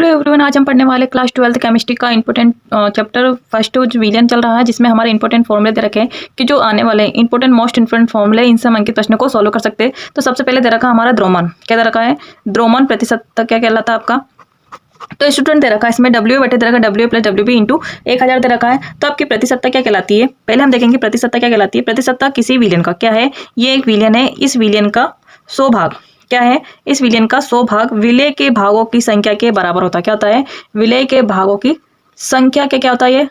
Hello everyone, आज हम पढ़ने वाले क्लास 12th केमिस्ट्री का इंपॉर्टेंट चैप्टर फर्स्ट जो विलियन चल रहा है, जिसमें हमारे इंपॉर्टेंट फॉर्मूले दे रखे हैं कि जो आने वाले इंपॉर्टेंट मोस्ट इंपॉर्टेंट फॉर्मूले इनसे हम अंकित प्रश्न को सॉल्व कर सकते हैं। तो सबसे पहले दे रखा हमारा द्रोमन, क्या दे रखा है? द्रोमन प्रतिशत क्या कहलाता है आपका? तो स्टूडेंट दे रखा है इसमें डब्ल्यू बटे दे रखा है W plus W B into 1000 दे रखा है। तो आपकी प्रतिशतता क्या कहलाती है? पहले हम देखेंगे प्रतिशतता क्या कहलाती है। प्रतिशतता किसी विलियन का क्या है? ये एक विलियन है, इस विलियन का 100 भाग क्या है? इस विलियन का 100 भाग विलय के भागों की संख्या के बराबर होता है। क्या होता है? विलय के भागों की संख्या के क्या होता है? ये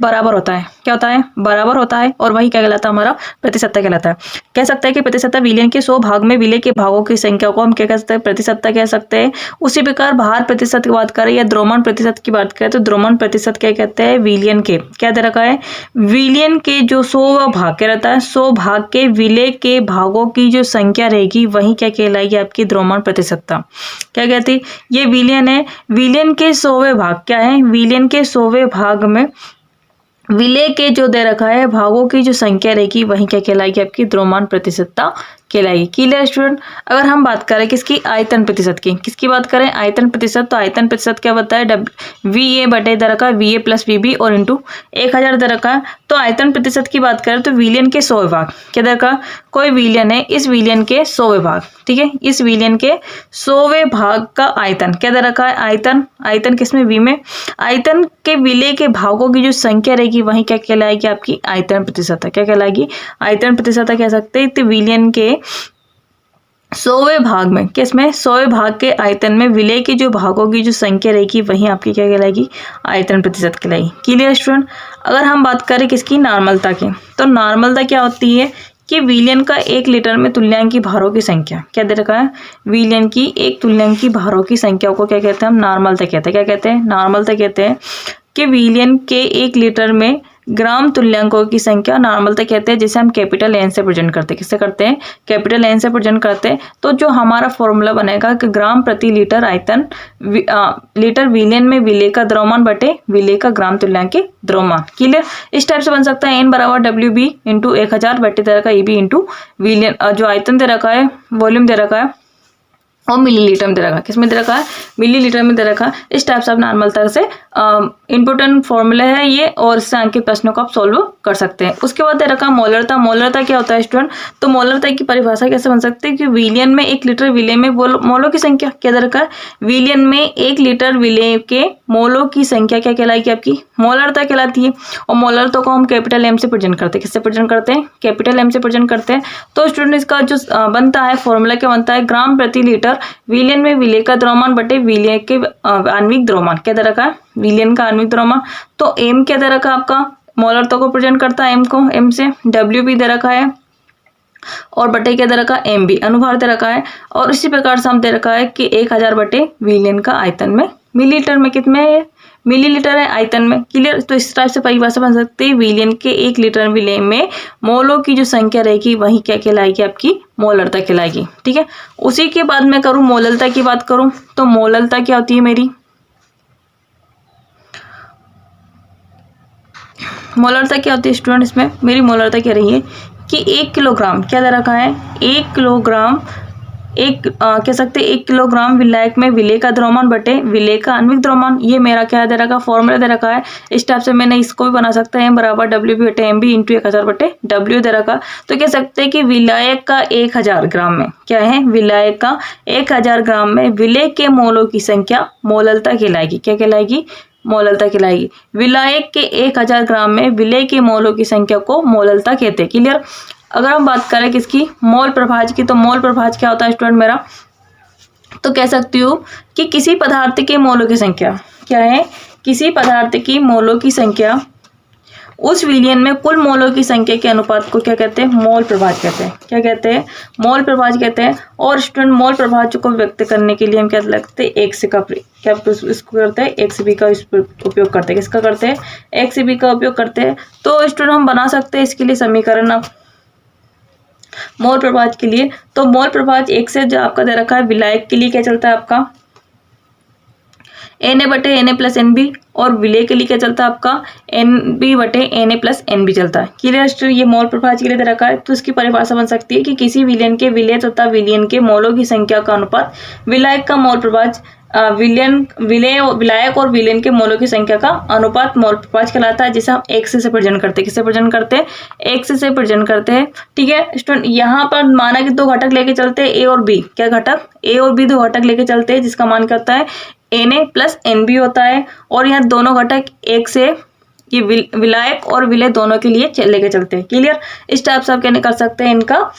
बराबर होता है। क्या होता है? बराबर होता है। और वही क्या कहलाता है? हमारा प्रतिशतता कहलाता है। कह सकते हैं कि प्रतिशतता विलयन के 100 भाग में विलय के भागों की संख्या को हम क्या कह सकते हैं? प्रतिशतता कह सकते हैं। उसी प्रकार भार प्रतिशत की बात करें या द्रोमन प्रतिशत की बात करें तो द्रोमन प्रतिशत क्या कहते हैं? विलयन के क्या दे रखा है? विलयन के जो 100 भाग क्या रहता है? 100 भाग के विलय के भागों की जो संख्या रहेगी वही क्या कहलाएगी? आपकी द्रोमन प्रतिशतता। क्या कहती? ये विलयन है, विलयन के 100वें भाग क्या है? विलयन के 100वें भाग में विलय के जो दे रखा है भागों की जो संख्या रहेगी वही क्या कहलाएगी? आपकी द्रोमन प्रतिशतता कहलाएगी। Clear student? अगर हम बात करें किसकी? आयतन प्रतिशत की। किसकी बात करें? आयतन प्रतिशत। तो आयतन प्रतिशत क्या बताया? वी ए बटे दे रखा है V A plus V B और इंटू 1000 दे रखा है। तो आयतन प्रतिशत की बात करें तो विलियन के 100 भाग क्या दे रखा? कोई विलियन है, इस विलियन के 100 भाग, ठीक है, इस विलियन के 100वें भाग का आयतन क्या दे रखा है? आयतन। आयतन किसमें? वी में। आयतन के विलय के भागों की जो संख्या रहेगी वही क्या कहलाएगी? आपकी आयतन प्रतिशतता। क्या कहलाएगी? आयतन प्रतिशतता कह सकते हैं। तो विलयन के 100वें भाग में किसमें? 100वें भाग के आयतन में विलय के जो भागों की जो संख्या रहेगी वही आपकी क्या कहलाएगी? आयतन प्रतिशत कहलाएगी। Clear student? अगर हम बात करें किसकी? नॉर्मलता की, तो नॉर्मलता क्या होती है कि विलयन का 1 लीटर में तुल्यांकी भारों की संख्या क्या दे रखा है? विलयन की एक तुल्यांकी भारों की संख्या को क्या कहते हैं? हम नॉर्मलता कहते हैं। क्या कहते हैं? नॉर्मलता कहते हैं कि विलयन के 1 लीटर में ग्राम तुल्यांकों की संख्या नॉर्मलता कहते हैं, जिसे हम कैपिटल एन से प्रेजेंट करते हैं। किससे करते हैं? कैपिटल एन से प्रेजेंट करते हैं। तो जो हमारा फॉर्मूला बनेगा कि ग्राम प्रति लीटर आयतन लीटर विलयन में विलय का द्रव्यमान बटे विलय का ग्राम तुल्यांक द्रव्यमान। क्लियर? इस टाइप से बन सकता है। एन बराबर डब्ल्यू बी इंटू 1000 बटे दे रखा है ई बी इंटू विलयन, जो आयतन दे रखा है, वॉल्यूम दे रखा है और मिलीलीटर में दे रखा है। किसमें दे रखा है? मिलीलीटर में दे रखा है। इस टाइप से आप नॉर्मलता से इंपोर्टेंट फॉर्मूला है ये, और इससे अंकित प्रश्नों को आप सॉल्व कर सकते हैं। उसके बाद दे रखा मोलरता। मोलरता क्या होता है स्टूडेंट? तो मोलरता की परिभाषा कैसे बन सकती है कि विलयन में 1 लीटर विलय में मोलों की संख्या क्या दे रखा है? विलयन में 1 लीटर विलय के मोलों की संख्या क्या कहलाएगी? आपकी मोलरता कहलाती है। और मोलरता को हम कैपिटल एम से प्रेजेंट करते हैं। किससे प्रेजेंट करते हैं? कैपिटल एम से प्रेजेंट करते हैं। तो स्टूडेंट इसका जो बनता है फॉर्मूला क्या बनता है? ग्राम प्रति लीटर विलयन में विलय का द्रव्यमान बटे विलय के आणविक द्रव्यमान क्या दे रखा है? विलयन का आणविक द्रव्यमान। तो एम क्या दे रखा है आपका? मोलरता को प्रेजेंट करता है एम को, एम से डब्ल्यू भी दे रखा है और बटे क्या दे रखा है? एम बी अनुभार दे रखा है। और इसी प्रकार से हम दे रखा है कि 1000 बटे विलयन का आयतन में मिलीलीटर में कितने है? मिलीलीटर है आयतन में। क्लियर? तो इस टाइप से परिभाषा बन सकती है। विलयन के 1 लीटर विलय में मोलों की जो संख्या रहेगी वही क्या कहलाएगी? आपकी मोलरता कहलाएगी। ठीक है? उसी के बाद मैं करूं मोलरता की बात करूं तो मोलरता क्या होती है मेरी? मोलरता क्या होती है स्टूडेंट? इसमें मेरी मोलरता क्या रही है कि 1 किलोग्राम क्या दे रखा है? 1 किलोग्राम कह सकते हैं 1 किलोग्राम विलायक में विलय का द्रव्यमान बटे विलय का आणविक द्रव्यमान। ये मेरा क्या दे रखा? फॉर्मूला दे रखा है। इस टाइप से मैंने इसको भी बना सकता है। एम बराबर डब्ल्यू बी बटे एम बी इंटू 1000 बटे डब्ल्यू दे रखा। तो कह सकते हैं कि विलायक का 1000 ग्राम में क्या है? विलायक का 1000 ग्राम में विलय के मोलों की संख्या मोलरता कहलाएगी। क्या कहलाएगी? मोलरता कहलाएगी। विलायक के 1000 ग्राम में विलय के मोलों की संख्या को मोलरता कहते हैं। क्लियर? अगर हम बात करें किसकी? मोल प्रभाज की, तो मोल प्रभाज क्या होता है स्टूडेंट मेरा? तो कह सकती हूँ कि किसी पदार्थ के मोलों की संख्या क्या है? किसी पदार्थ की मोलों की संख्या उस विलयन में कुल मोलों की संख्या के अनुपात को क्या कहते हैं? मोल प्रभाज कहते हैं। क्या कहते हैं? मोल प्रभाज कहते हैं। और स्टूडेंट मोल प्रभाज को व्यक्त करने के लिए हम क्या लगते हैं? एक्स का क्या इसको करते हैं? एक्स बी का उपयोग करते हैं। किसका करते हैं? एक्स बी का उपयोग करते हैं। तो स्टूडेंट हम बना सकते हैं इसके लिए समीकरण अब मोल प्रभाज के लिए। तो मोल प्रभाज 1 से जो आपका दे रखा है विलायक के लिए क्या चलता है आपका? Na/Na+Nb, और विलय के लिए क्या चलता है आपका Nb/Na+Nb चलता है। क्लियर? ये मोल प्रभाज के लिए दे रखा है, तो इसकी परिभाषा बन सकती है कि किसी विलयन के विलय तथा विलयन के मोलों की संख्या का अनुपात विलायक का मोल प्रभाज विलायक और विलयन के मोलों की संख्या का अनुपात मोल प्रभाज कहलाता है, जिसे हम x से प्रेजेंट करते हैं। किससे प्रेजेंट करते हैं? x से प्रेजेंट करते हैं। ठीक है स्टूडेंट, यहाँ पर माना कि दो घटक लेके चलते हैं a और b। क्या घटक? a और b दो घटक लेके चलते हैं, जिसका मान क्या होता है Na+Nb होता है। और यहाँ दोनों घटक एक से ये विलायक और विलय दोनों के लिए लेके चलते हैं। क्लियर? इस टाइप से आप क्या कर सकते हैं, इनका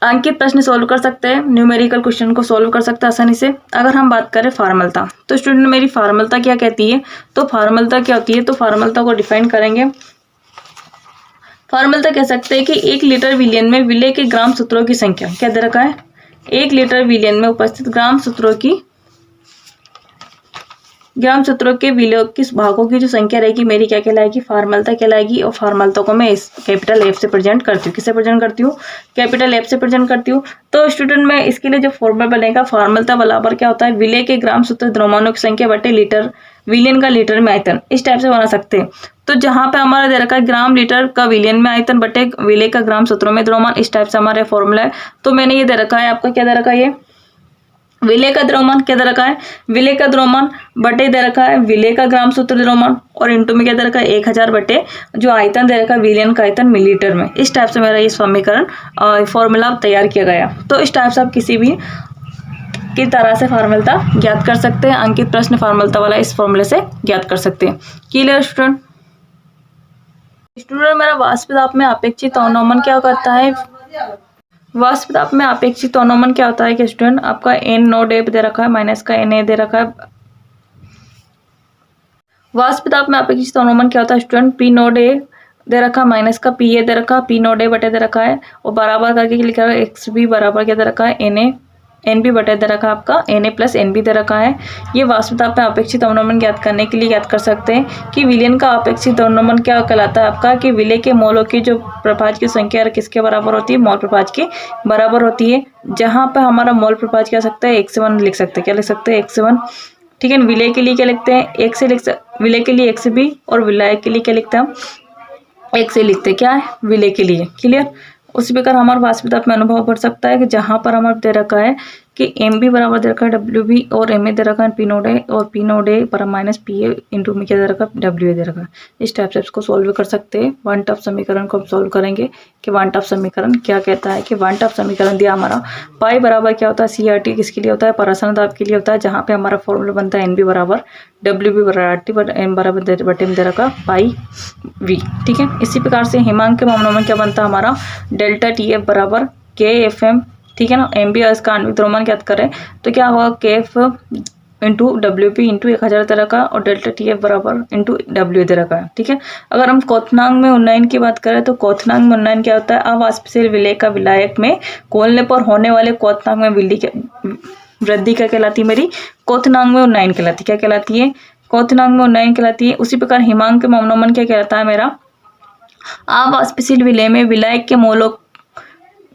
अंकित प्रश्न सोल्व कर सकते हैं, न्यूमेरिकल क्वेश्चन को सोल्व कर सकते हैं आसानी से। अगर हम बात करें फॉर्मलता, तो स्टूडेंट मेरी फॉर्मलता क्या कहती है? तो फॉर्मलता क्या होती है? तो फॉर्मलता को डिफाइन करेंगे। फॉर्मलता कह सकते हैं कि 1 लीटर विलयन में विलय के ग्राम सूत्रों की संख्या क्या दे रखा है? 1 लीटर विलयन में उपस्थित ग्राम सूत्रों के विलय के भागों की जो संख्या रहेगी मेरी क्या कहलाएगी? फॉर्मलता कहलाएगी। और फॉर्मलता को मैं इस कैपिटल F से प्रेजेंट करती हूँ। किससे प्रेजेंट करती हूँ? कैपिटल F से प्रेजेंट करती हूँ। तो स्टूडेंट में इसके लिए जो फॉर्मूला बनेगा, फॉर्मलता बराबर क्या होता है? विलय के ग्राम सूत्र द्रव्यमानों की संख्या बटे लीटर विलयन का लीटर में आयतन। इस टाइप से बना सकते हैं। तो जहाँ पे हमारा दे रखा है ग्राम लीटर का विलयन में आयतन बटे विलय का ग्राम सूत्रों में द्रव्यमान, इस टाइप से हमारा फॉर्मूला है। तो मैंने ये दे रखा है आपका, क्या दे रखा है? ये विलय का द्रव्यमान क्या दे रखा है? विलय का द्रव्यमान बटे दे रखा है विलय का ग्राम सूत्र द्रव्यमान, और इंटू में क्या दे रखा है? 1000 बटे जो आयतन दे रखा है विलयन का आयतन मिलीलीटर में। इस टाइप से मेरा ये समीकरण फॉर्मूला तैयार किया गया। तो इस टाइप से आप किसी भी की तरह से फॉर्मूला ज्ञात कर सकते हैं। अंकित प्रश्न फॉर्मूला वाला इस फॉर्मूले से ज्ञात कर सकते हैं। Clear student? मेरा वाष्प दाब में अपेक्षित अवनमन क्या करता है? वाष्प दाब में अपेक्षित अवनमन क्या होता है कि स्टूडेंट आपका N नोड A दे रखा है, माइनस का Na दे रखा है। वाष्प दाब में अपेक्षित अवनमन क्या होता है स्टूडेंट? P नोड A दे रखा है, माइनस का Pa दे रखा है, P नोड A बटे दे रखा है, और बराबर करके लिखा है XB बराबर क्या दे रखा है? NB बटे दे रखा है आपका Na+Nb दे रखा है। ये वाष्प दाब में अपेक्षित अवनमन ज्ञात करने के लिए ज्ञात कर सकते हैं कि विलयन का अपेक्षित अवनमन क्या कहलाता है आपका? कि विलय के मोलों की जो प्रभाज की संख्या किसके बराबर होती है? मोल प्रभाज के बराबर होती है। जहाँ पे हमारा मोल प्रभाज क्या सकता है? 1 से 1 लिख सकते हैं। क्या लिख सकते हैं? 1 से 1। ठीक है। विलय के लिए क्या लिखते हैं? 1 से विलय के लिए 1 से B, और विलायक के लिए क्या लिखते हैं हम? 1 से लिखते हैं। क्या है? विलय के लिए। क्लियर? उसी प्रकार हमारे वाष्प दाब में अनुभव बढ़ सकता है कि जहाँ पर हमारे दे रखा है कि Mb बराबर दे रखा है WB, और Ma दे रखा है P नोड A, और P नोड A पर माइनस Pa इंटू में क्या दे रखा है? WA दे रखा है। इस टाइप से इसको सॉल्व कर सकते हैं। वन टॉप समीकरण को हम सॉल्व करेंगे कि वन टॉप समीकरण क्या कहता है। कि वन टॉप समीकरण दिया हमारा पाई बराबर क्या होता है? CRT किसके लिए होता है? परासन दाब के लिए होता है। जहाँ पे हमारा फॉर्मूला बनता है NB बराबर WB बराबर RT बट M बराबर बटे में दे रखा पाई V। ठीक है। इसी प्रकार से हिमांक के मामलों में क्या बनता है हमारा? डेल्टा TF बराबर KFM। ठीक है ना। MB इसका आणविक द्रव्यमान ज्ञात करें तो क्या होगा? KF इंटू WP इंटू 1000 दे रखा, और डेल्टा TF बराबर इंटू WA दे रखा है। ठीक है। अगर हम क्वथनांक में उन्नयन की बात करें तो क्वथनांक में उन्नयन क्या होता है? अवाष्पशील विलय का विलायक में घोलने पर होने वाले क्वथनांक में वृद्धि क्या कहलाती है मेरी? क्वथनांक में उन्नयन कहलाती है। क्या कहलाती है? क्वथनांक में उन्नयन कहलाती है। उसी प्रकार हिमांक के अवनमन क्या कहलाता है मेरा? अवाष्पशील विलय में विलायक के मोलों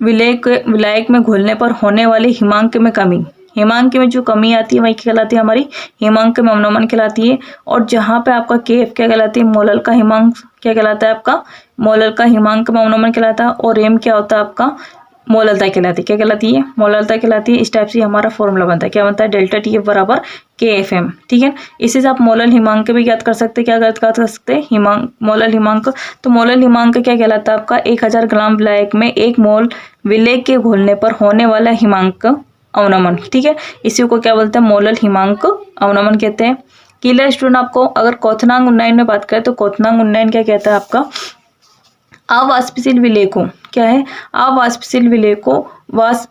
विलायक में घुलने पर होने वाले हिमांक में कमी, हिमांक में जो कमी आती है वही कहलाती है हमारी हिमांक में अवनमन कहलाती है। और जहाँ पे आपका KF क्या कहलाती है? मोलल का हिमांक क्या कहलाता है आपका? मोलल का हिमांक में अवनमन कहलाता है। और M क्या होता है आपका? मोललता कहलाती है। क्या कहलाती है? मोललता कहलाती है। इस टाइप से हमारा फॉर्मूला बनता है। क्या बनता है? डेल्टा TF बराबर KFM। ठीक है। इसी से आप मोलल हिमांक भी ज्ञात कर सकते हैं। क्या ज्ञात कर सकते हैं? हिमांक, मोलल हिमांक। तो मोलल हिमांक क्या कहलाता है आपका? 1000 ग्राम विलायक में 1 मोल विलय के घोलने पर होने वाला हिमांक अवनमन। ठीक है। इसी को क्या बोलते हैं? मोलल हिमांक अवनमन कहते हैं। Clear student? आपको अगर क्वथनांक उन्नयन में बात करें तो क्वथनांक उन्नयन क्या कहता है आपका? अवाष्पशील विलय को क्या है? अवाष्पशील विलय को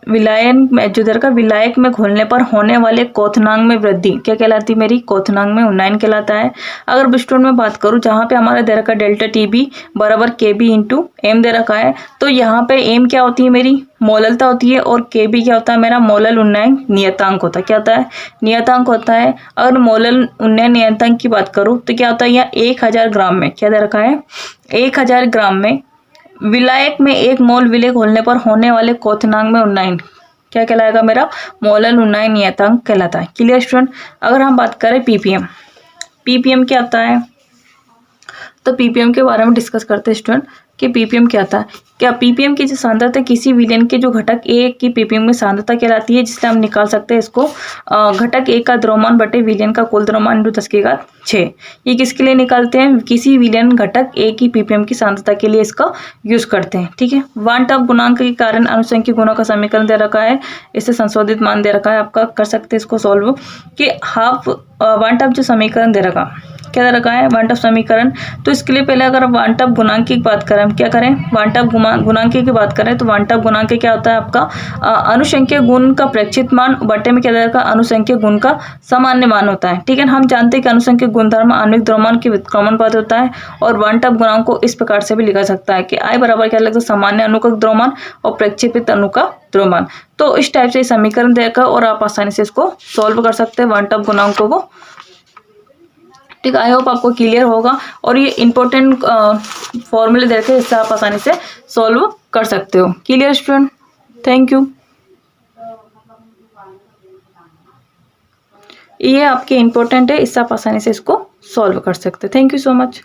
विलायन में जो दर का विलायक में घोलने पर होने वाले क्वथनांक में वृद्धि क्या कहलाती है मेरी? क्वथनांक में उन्नयन कहलाता है। अगर स्टूडेंट में बात करूं जहां पे हमारा दे रखा डेल्टा TB बराबर KB इंटू M दे रखा है, तो यहाँ पे M क्या होती है मेरी? मोललता होती है, और KB क्या होता है मेरा? मोलल उन्नयन नियतांक होता है। क्या होता है? नियतांक होता है। अगर मोलल उन्नयन नियतांक की बात करूँ तो क्या होता है? यहाँ 1000 ग्राम में क्या दे रखा है? 1000 ग्राम में विलायक में 1 मोल विलय घोलने पर होने वाले क्वथनांक में उन्नयन क्या कहलाएगा मेरा, मोलर लुनाई नियतांक कहलाता है। Clear student. अगर हम बात करें पीपीएम, पीपीएम क्या आता है, तो पीपीएम के बारे में डिस्कस करते हैं स्टूडेंट कि पीपीएम क्या आता है। क्या पीपीएम की जो सांद्रता किसी विलयन के जो घटक ए की पीपीएम में सांद्रता कहलाती है, जिससे हम निकाल सकते हैं इसको घटक ए का द्रव्यमान बटे विलयन का कुल द्रव्यमान इंटू 10⁶। ये किसके लिए निकालते हैं, किसी विलयन घटक ए की पीपीएम की सांद्रता के लिए इसका यूज करते हैं। ठीक है। वन टॉप गुणांक के कारण अनुसंख्यिक गुणों का समीकरण दे रखा है, इससे संशोधित मान दे रखा है, आपका कर सकते हैं इसको सॉल्व कि हाफ वन टॉप जो समीकरण दे रखा, क्या दे रखा है, वन टॉप समीकरण। तो इसके लिए पहले अगर वन टॉप गुणांक की बात करें, हम क्या करें, वन टॉप गुणांक की बात करें तो वन टॉप गुणांक क्या होता है आपका अनुसंख्यक गुण का प्रेक्षित मान बटे में क्या दे रखा, अनुसंख्यक गुण का सामान्य मान होता है। ठीक है। हम जानते हैं कि अनुसंख्यक गुणधर्म आणविक द्रव्यमान के व्युत्क्रमणपात होता है, और वन टॉप गुणांक को इस प्रकार से भी लिखा सकता है कि आई बराबर क्या लगता है, सामान्य अणु का द्रव्यमान और प्रक्षेपित अणु का द्रव्यमान। तो इस टाइप से समीकरण देकर और आप आसानी से इसको सॉल्व कर सकते हैं वन टॉप गुणांकों को। ठीक है। आई होप आपको क्लियर होगा, और ये इंपॉर्टेंट फॉर्मूले देखे इससे आप आसानी से सॉल्व कर सकते हो। Clear student, thank you. ये आपके इंपॉर्टेंट है, इससे आप आसानी से इसको सॉल्व कर सकते हो। Thank you so much.